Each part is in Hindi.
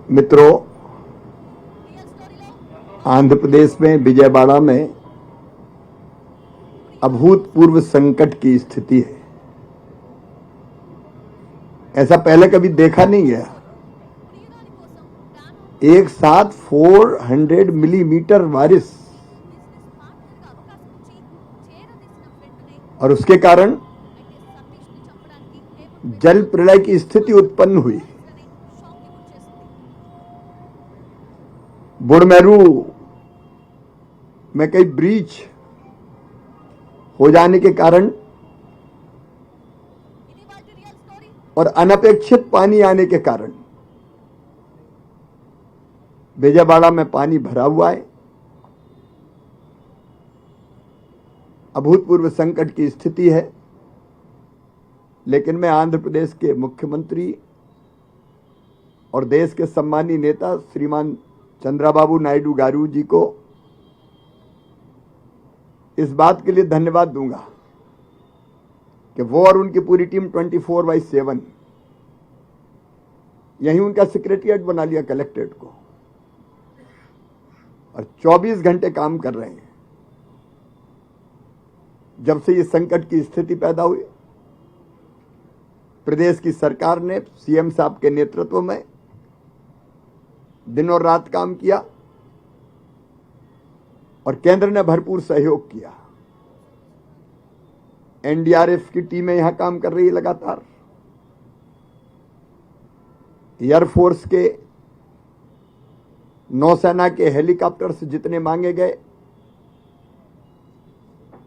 मित्रों, आंध्र प्रदेश में विजयवाड़ा में अभूतपूर्व संकट की स्थिति है। ऐसा पहले कभी देखा नहीं गया। एक साथ 400 मिलीमीटर बारिश और उसके कारण जल प्रलय की स्थिति उत्पन्न हुई। बुडमेरू में कई ब्रीच हो जाने के कारण और अनपेक्षित पानी आने के कारण विजयवाड़ा में पानी भरा हुआ है। अभूतपूर्व संकट की स्थिति है। लेकिन मैं आंध्र प्रदेश के मुख्यमंत्री और देश के सम्मानीय नेता श्रीमान चंद्रबाबू नायडू गारू जी को इस बात के लिए धन्यवाद दूंगा कि वो और उनकी पूरी टीम 24/7 यहीं उनका सेक्रेटरिएट बना लिया कलेक्ट्रेट को और 24 घंटे काम कर रहे हैं। जब से ये संकट की स्थिति पैदा हुई, प्रदेश की सरकार ने सीएम साहब के नेतृत्व में दिन और रात काम किया और केंद्र ने भरपूर सहयोग किया। एनडीआरएफ की टीमें यहां काम कर रही है लगातार। एयरफोर्स के, नौसेना के हेलीकॉप्टर्स जितने मांगे गए,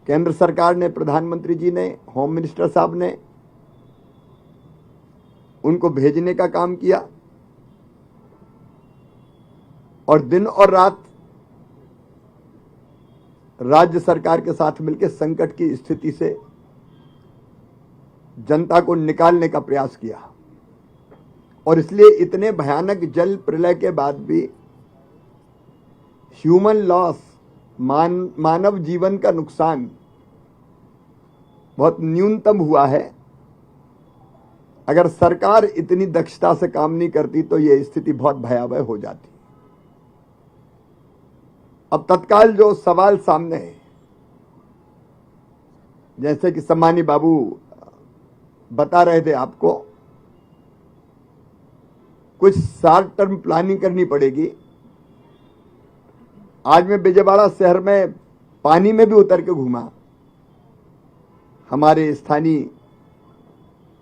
केंद्र सरकार ने, प्रधानमंत्री जी ने, होम मिनिस्टर साहब ने उनको भेजने का काम किया और दिन और रात राज्य सरकार के साथ मिलकर संकट की स्थिति से जनता को निकालने का प्रयास किया। और इसलिए इतने भयानक जल प्रलय के बाद भी ह्यूमन लॉस, मानव जीवन का नुकसान बहुत न्यूनतम हुआ है। अगर सरकार इतनी दक्षता से काम नहीं करती तो यह स्थिति बहुत भयावह हो जाती। अब तत्काल जो सवाल सामने है, जैसे कि सम्मानी बाबू बता रहे थे आपको, कुछ शॉर्ट टर्म प्लानिंग करनी पड़ेगी। आज मैं विजयवाड़ा शहर में पानी में भी उतर के घूमा, हमारे स्थानीय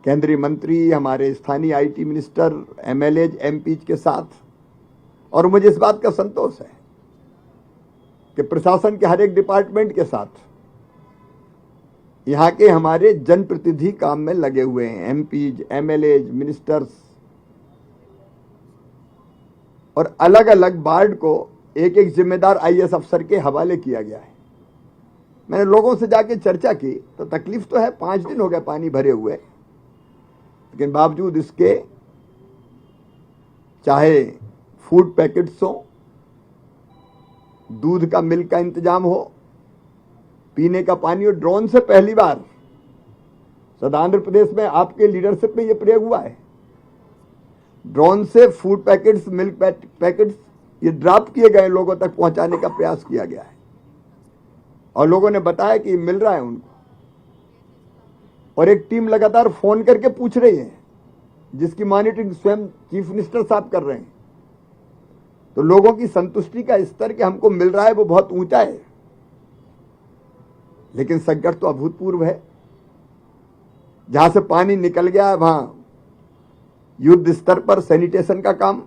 केंद्रीय मंत्री, हमारे स्थानीय आईटी मिनिस्टर, एमएलए, एमपी के साथ, और मुझे इस बात का संतोष है कि प्रशासन के हर एक डिपार्टमेंट के साथ यहां के हमारे जनप्रतिनिधि काम में लगे हुए हैं। एमपी, एमएलए, मिनिस्टर्स, और अलग अलग वार्ड को एक एक जिम्मेदार आईएएस अफसर के हवाले किया गया है। मैंने लोगों से जाके चर्चा की तो तकलीफ तो है, 5 दिन हो गए पानी भरे हुए, लेकिन बावजूद इसके चाहे फूड पैकेट्स हो, दूध का, मिल्क का इंतजाम हो, पीने का पानी हो, ड्रोन से पहली बार सद आंध्र प्रदेश में आपके लीडरशिप में यह प्रयोग हुआ है। ड्रोन से फूड पैकेट्स, मिल्क पैकेट्स ये ड्रॉप किए गए, लोगों तक पहुंचाने का प्रयास किया गया है और लोगों ने बताया कि मिल रहा है उनको। और एक टीम लगातार फोन करके पूछ रही है, जिसकी मॉनिटरिंग स्वयं चीफ मिनिस्टर साहब कर रहे हैं। तो लोगों की संतुष्टि का स्तर कि हमको मिल रहा है वो बहुत ऊंचा है। लेकिन संकट तो अभूतपूर्व है। जहां से पानी निकल गया है वहां युद्ध स्तर पर सैनिटेशन का काम,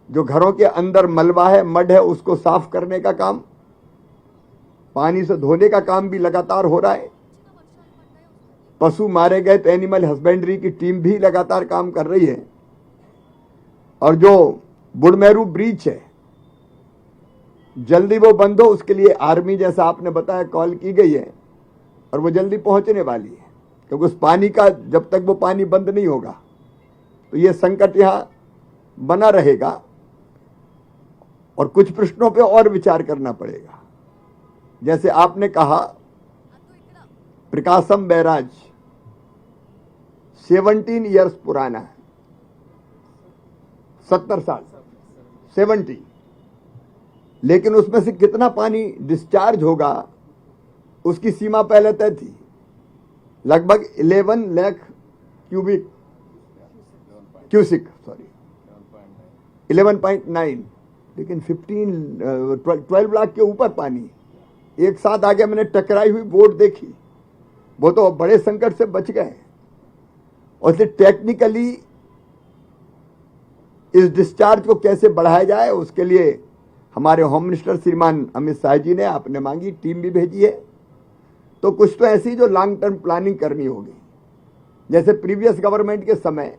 जो घरों के अंदर मलबा है, मड है, उसको साफ करने का काम, पानी से धोने का काम भी लगातार हो रहा है। पशु मारे गए तो एनिमल हस्बेंड्री की टीम भी लगातार काम कर रही है। और जो बुडमेरू ब्रीच है, जल्दी वो बंद हो, उसके लिए आर्मी, जैसा आपने बताया, कॉल की गई है और वो जल्दी पहुंचने वाली है। क्योंकि उस पानी का, जब तक वो पानी बंद नहीं होगा तो ये संकट यहां बना रहेगा और कुछ प्रश्नों पे और विचार करना पड़ेगा। जैसे आपने कहा, प्रकाशम बैराज 17 ईयर्स पुराना है। 70 साल 70, लेकिन उसमें से कितना पानी डिस्चार्ज होगा उसकी सीमा पहले तय थी, लगभग 11 लाख क्यूसिक 11.9, लेकिन 12 लाख के ऊपर पानी एक साथ आ गया। मैंने टकराई हुई बोट देखी, वो तो बड़े संकट से बच गए। और इसलिए टेक्निकली इस डिस्चार्ज को कैसे बढ़ाया जाए, उसके लिए हमारे होम मिनिस्टर श्रीमान अमित शाह जी ने आपने मांगी, टीम भी भेजी है। तो कुछ तो ऐसी जो लॉन्ग टर्म प्लानिंग करनी होगी, जैसे प्रीवियस गवर्नमेंट के समय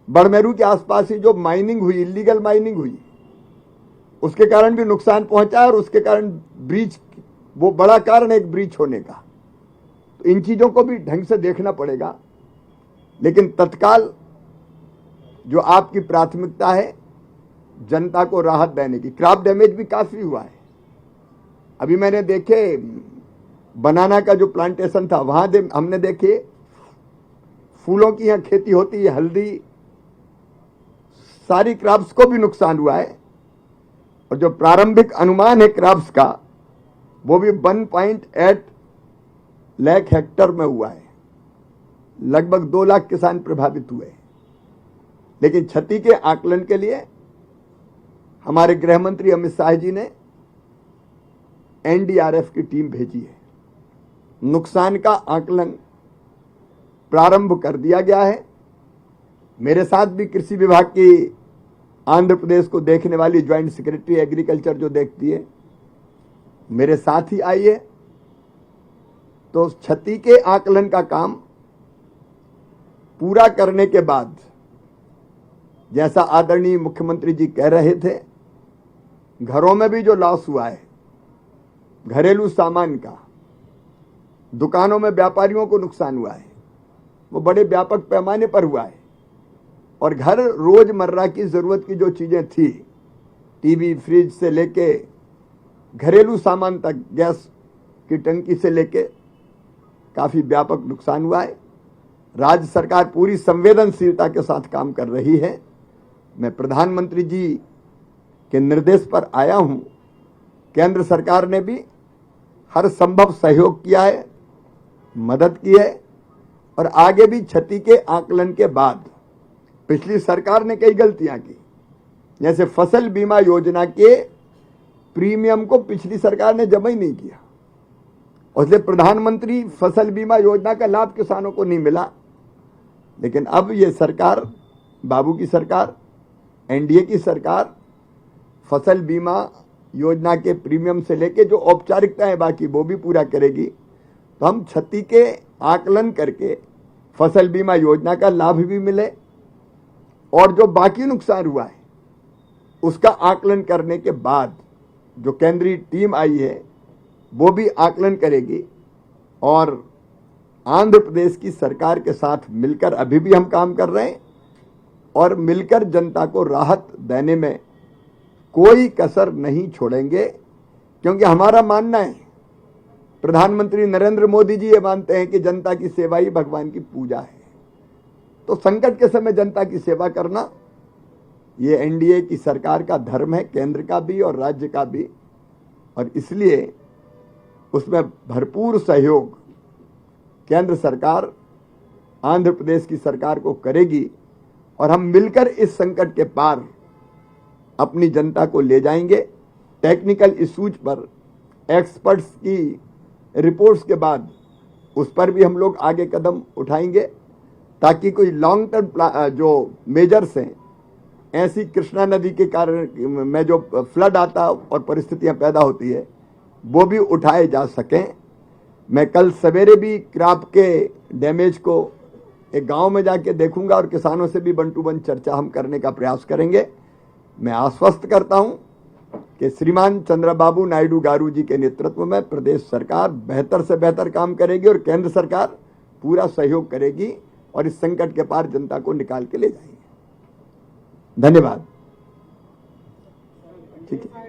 बड़मेरू के आसपास ही जो माइनिंग हुई, इलीगल माइनिंग हुई, उसके कारण भी नुकसान पहुंचा और उसके कारण ब्रीच, वो बड़ा कारण है एक ब्रीच होने का। तो इन चीजों को भी ढंग से देखना पड़ेगा। लेकिन तत्काल जो आपकी प्राथमिकता है जनता को राहत देने की, क्रॉप डैमेज भी काफी हुआ है। अभी मैंने देखे बनाना का जो प्लांटेशन था वहां हमने देखे फूलों की यहां खेती होती है, हल्दी, सारी क्रॉप्स को भी नुकसान हुआ है। और जो प्रारंभिक अनुमान है क्रॉप्स का वो भी 1.8 लाख हेक्टर में हुआ है, लगभग 2 लाख किसान प्रभावित हुए। लेकिन क्षति के आकलन के लिए हमारे गृह मंत्री अमित शाह जी ने एनडीआरएफ की टीम भेजी है। नुकसान का आकलन प्रारंभ कर दिया गया है। मेरे साथ भी कृषि विभाग की आंध्र प्रदेश को देखने वाली ज्वाइंट सेक्रेटरी एग्रीकल्चर जो देखती है, मेरे साथ ही आई है। तो क्षति के आकलन का काम पूरा करने के बाद, जैसा आदरणीय मुख्यमंत्री जी कह रहे थे, घरों में भी जो लॉस हुआ है, घरेलू सामान का, दुकानों में व्यापारियों को नुकसान हुआ है, वो बड़े व्यापक पैमाने पर हुआ है। और घर रोजमर्रा की जरूरत की जो चीजें थी, टीवी, फ्रिज से लेके घरेलू सामान तक, गैस की टंकी से लेके काफी व्यापक नुकसान हुआ है। राज्य सरकार पूरी संवेदनशीलता के साथ काम कर रही है। मैं प्रधानमंत्री जी के निर्देश पर आया हूं। केंद्र सरकार ने भी हर संभव सहयोग किया है, मदद की है। और आगे भी क्षति के आकलन के बाद, पिछली सरकार ने कई गलतियां की, जैसे फसल बीमा योजना के प्रीमियम को पिछली सरकार ने जमा ही नहीं किया, और इसलिए प्रधानमंत्री फसल बीमा योजना का लाभ किसानों को नहीं मिला। लेकिन अब ये सरकार, बाबू की सरकार, एनडीए की सरकार, फसल बीमा योजना के प्रीमियम से लेके जो औपचारिकताएं बाकी वो भी पूरा करेगी। तो हम क्षति के आकलन करके फसल बीमा योजना का लाभ भी मिले, और जो बाकी नुकसान हुआ है उसका आकलन करने के बाद जो केंद्रीय टीम आई है वो भी आकलन करेगी। और आंध्र प्रदेश की सरकार के साथ मिलकर अभी भी हम काम कर रहे हैं, और मिलकर जनता को राहत देने में कोई कसर नहीं छोड़ेंगे। क्योंकि हमारा मानना है, प्रधानमंत्री नरेंद्र मोदी जी ये मानते हैं कि जनता की सेवा ही भगवान की पूजा है। तो संकट के समय जनता की सेवा करना ये एनडीए की सरकार का धर्म है, केंद्र का भी और राज्य का भी। और इसलिए उसमें भरपूर सहयोग केंद्र सरकार आंध्र प्रदेश की सरकार को करेगी, और हम मिलकर इस संकट के पार अपनी जनता को ले जाएंगे। टेक्निकल इश्यूज पर एक्सपर्ट्स की रिपोर्ट्स के बाद उस पर भी हम लोग आगे कदम उठाएंगे, ताकि कोई लॉन्ग टर्म जो मेजर्स हैं, ऐसी कृष्णा नदी के कारण में जो फ्लड आता और परिस्थितियां पैदा होती है, वो भी उठाए जा सकें। मैं कल सवेरे भी क्रॉप के डैमेज को एक गांव में जाके देखूंगा, और किसानों से भी वन टू वन चर्चा हम करने का प्रयास करेंगे। मैं आश्वस्त करता हूं कि श्रीमान चंद्रबाबू नायडू गारू जी के नेतृत्व में प्रदेश सरकार बेहतर से बेहतर काम करेगी, और केंद्र सरकार पूरा सहयोग करेगी, और इस संकट के पार जनता को निकाल के ले जाएंगे। धन्यवाद। ठीक है,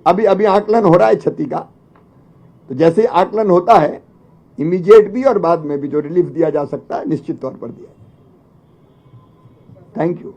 अभी आकलन हो रहा है क्षति का। तो जैसे आकलन होता है, इमीडिएट भी और बाद में भी जो रिलीफ दिया जा सकता है, निश्चित तौर पर दिया जाए। Thank you.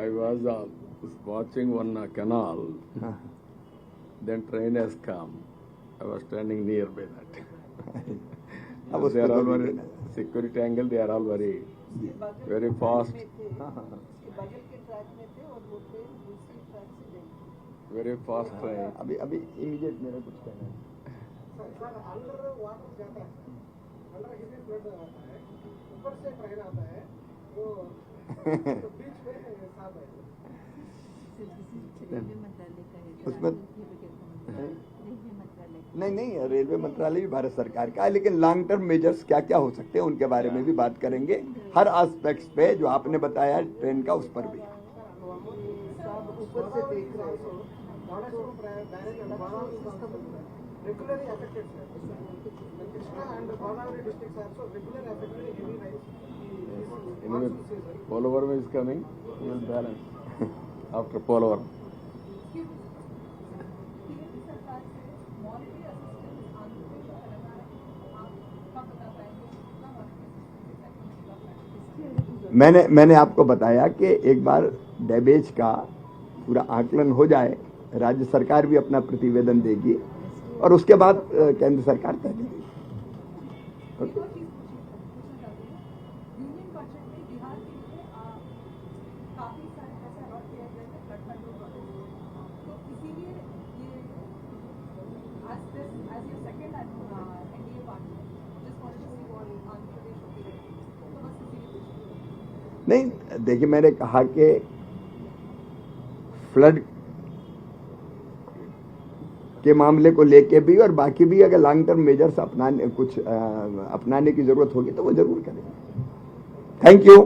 I was watching one canal. Then train has come. I was standing nearby that. They are all very security angle. They are all very fast. Very fast train. अभी इमीडिएट मेरा कुछ कहना है. सर अंडर वाटर जाता है, अंडर हिली फ्लड आता है, ऊपर से ट्रेन आता है, वो बीच में साफ है. उसमें नहीं, रेलवे मंत्रालय भी भारत सरकार का है, लेकिन लॉन्ग टर्म मेजर्स क्या क्या हो सकते हैं उनके बारे में भी बात करेंगे. हर एस्पेक्ट्स पे जो आपने बताया ट्रेन का, उस पर भी. ऊपर से देख रहे हो, regularly affected, sir. Krishna and Godavari districts are also regularly affected. Heavy rains. Anyway, Polavaram is coming. We will balance after Polavaram. मैंने आपको बताया कि एक बार डैमेज का पूरा आकलन हो जाए, राज्य सरकार भी अपना प्रतिवेदन देगी और उसके बाद केंद्र सरकार तय करेगी. नहीं, देखिए मैंने कहा कि फ्लड के मामले को लेके भी और बाकी भी अगर लॉन्ग टर्म मेजर्स अपनाने की जरूरत होगी तो वो जरूर करेंगे. Thank you.